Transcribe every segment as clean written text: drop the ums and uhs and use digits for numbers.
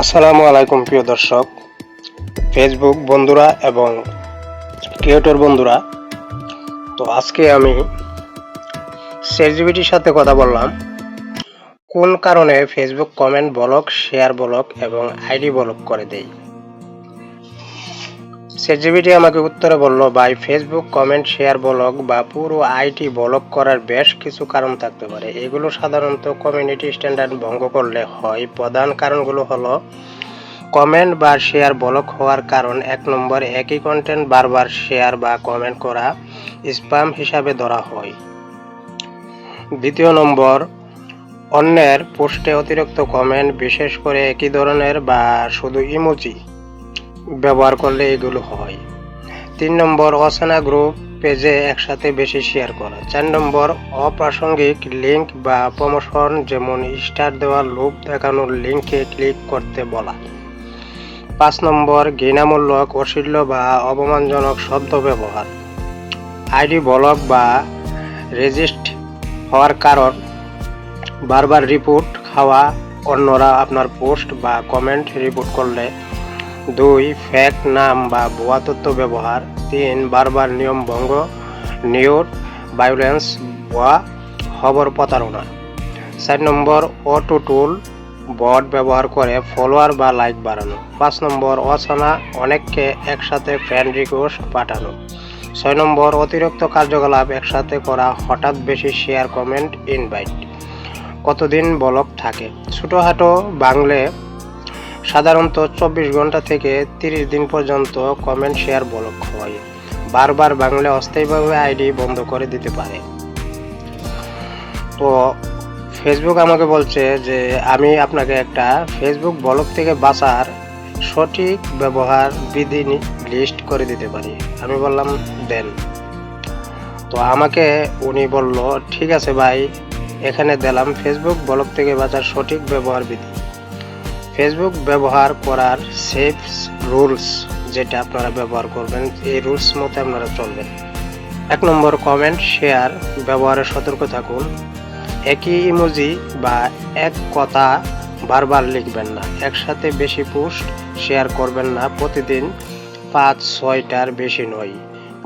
আসসালামু আলাইকুম প্রিয় দর্শক, ফেসবুক বন্ধুরা এবং ক্রিয়েটর বন্ধুরা। তো আজকে আমি চ্যাটজিপিটির সাথে কথা বললাম কোন কারণে Facebook comment block, share block এবং আইডি ব্লক করে দেয়। চ্যাটজিপিটি আমাকে উত্তরে বলল, ভাই ফেসবুক কমেন্ট, শেয়ার ব্লক বা পুরো আইডি ব্লক করার বেশ কিছু কারণ থাকতে পারে। এগুলো সাধারণত কমিউনিটি স্ট্যান্ডার্ড ভঙ্গ করলে হয়। প্রধান কারণগুলো হলো কমেন্ট বা শেয়ার ব্লক হওয়ার কারণ: 1 নম্বর, একই কন্টেন্ট বারবার শেয়ার বা কমেন্ট করা স্প্যাম হিসাবে ধরা হয়। 2 নম্বর, অন্যের পোস্টে অতিরিক্ত কমেন্ট, বিশেষ করে একই ধরনের বা শুধু ইমোজি ব্যবহার করলে এগুলো হয়। 3 নম্বর, অচেনা গ্রুপ পেজে একসাথে বেশি শেয়ার করা। 4 নম্বর, অপ্রাসঙ্গিক লিঙ্ক বা প্রমোশন, যেমন স্টার দেওয়া, লোভ দেখানোর লিঙ্কে ক্লিক করতে বলা। 5 নম্বর, ঘৃণামূলক, অশ্লীল বা অপমানজনক শব্দ ব্যবহার। আইডি ব্লক বা রেজিস্ট হওয়ার কারণ: বারবার রিপোর্ট খাওয়া, অন্যরা আপনার পোস্ট বা কমেন্ট রিপোর্ট করলে। 2, ফেক নাম বা ভুয়া তথ্য ব্যবহার। 3, বারবার নিয়ম ভঙ্গ, নিউড, ভায়োলেন্স, ভুয়া খবর, প্রতারণা। 4 নম্বর, অটো টুল, বট ব্যবহার করে ফলোয়ার বা লাইক বাড়ানো। 5 নম্বর, অচেনা অনেককে একসাথে ফ্রেন্ড রিকোয়েস্ট পাঠানো। 6 নম্বর, অতিরিক্ত কার্যকলাপ একসাথে করা, হঠাৎ বেশি শেয়ার, কমেন্ট, ইনভাইট। কতদিন ব্লক থাকে? ছোটোখাটো বাংলে সাধারণত 24 ঘন্টা থেকে 30 দিন পর্যন্ত কমেন্ট, শেয়ার ব্লক হয়। বারবার বাংলে অস্থায়ীভাবে আইডি বন্ধ করে দিতে পারে। তো ফেসবুক আমাকে বলছে যে আমি আপনাকে একটা ফেসবুক ব্লক থেকে বাঁচার সঠিক ব্যবহার বিধি লিস্ট করে দিতে পারি। আমি বললাম দেন। তো আমাকে উনি বলল, ঠিক আছে ভাই, এখানে দিলাম ফেসবুক ব্লক থেকে বাঁচার সঠিক ব্যবহার বিধি। ফেসবুক ব্যবহার করার সেফ রুলস, যেটা আপনারা ব্যবহার করবেন, এই রুলস মতে আপনারা চলবেন। 1 নম্বর, কমেন্ট, শেয়ার ব্যবহারে সতর্ক থাকুন। একই ইমোজি বা এক কথা বারবার লিখবেন না। একসাথে বেশি পোস্ট শেয়ার করবেন না, প্রতিদিন 5-6টার বেশি নয়।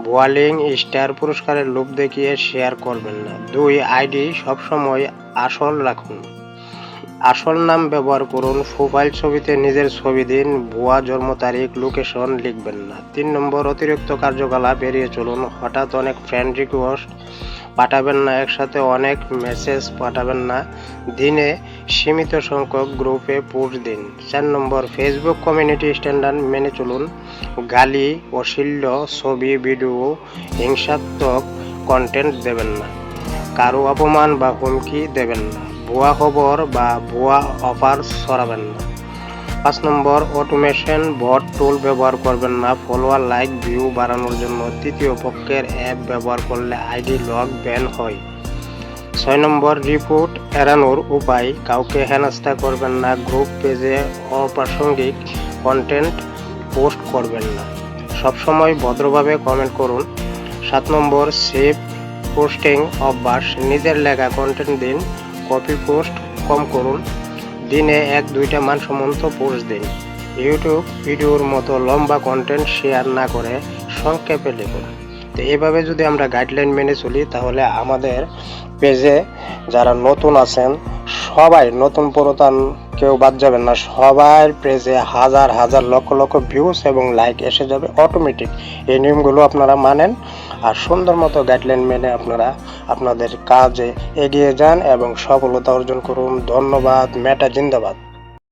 ভুয়া লিঙ্ক, স্টার, পুরস্কারের লোভ দেখিয়ে শেয়ার করবেন না। 2, আইডি সবসময় আসল রাখুন। আসল নাম ব্যবহার করুন। প্রোফাইল ছবিতে নিজের ছবি দিন। ভুয়া জন্ম তারিখ, লোকেশন লিখবেন না। 3 নম্বর, অতিরিক্ত কার্যকলাপ এড়িয়ে চলুন। হঠাৎ অনেক ফ্রেন্ড রিকোয়েস্ট পাঠাবেন না। একসাথে অনেক মেসেজ পাঠাবেন না। দিনে সীমিত সংখ্যক গ্রুপে পোস্ট দিন। 4 নম্বর, ফেসবুক কমিউনিটি স্ট্যান্ডার্ড মেনে চলুন। গালি, অশ্লীল ছবি, ভিডিও, হিংসাত্মক কন্টেন্ট দেবেন না। কারো অপমান বা হুমকি দেবেন না। ভুয়া খবর বা ভুয়া অফার ছড়াবেন না। 5 নম্বর, অটোমেশন বট টুল ব্যবহার করবেন না। ফলোয়ার, লাইক, ভিউ বাড়ানোর জন্য তৃতীয় পক্ষের অ্যাপ ব্যবহার করলে আইডি লক, ব্যান হয়। 6 নম্বর, রিপোর্ট এড়ানোর উপায়: কাউকে হেনস্থা করবেন না। গ্রুপ পেজে অপ্রাসঙ্গিক কন্টেন্ট পোস্ট করবেন না। সবসময় ভদ্রভাবে কমেন্ট করুন। 7 নম্বর, সেভ পোস্টিং অভ্যাস: নিজের লেখা কন্টেন্ট দিন, কপি পোস্ট কম করুন। দিনে 1-2টা মানসম্মত পোস্ট দিন। ইউটিউব ভিডিওর মতো লম্বা কন্টেন্ট শেয়ার না করে সংক্ষেপে লিখুন। তো এইভাবে যদি আমরা গাইডলাইন মেনে চলি, তাহলে আমাদের পেজে যারা নতুন আছেন সবাই, নতুন পুরাতন কেউ বাদ যাবেন না, সবার পেজে হাজার হাজার লক্ষ লক্ষ ভিউজ এবং লাইক এসে যাবে অটোমেটিক। এই নিয়মগুলো আপনারা মানেন আর সুন্দর মতো গাইডলাইন মেনে আপনারা আপনাদের কাজে এগিয়ে যান এবং সফলতা অর্জন করুন। ধন্যবাদ। মেটা জিন্দাবাদ।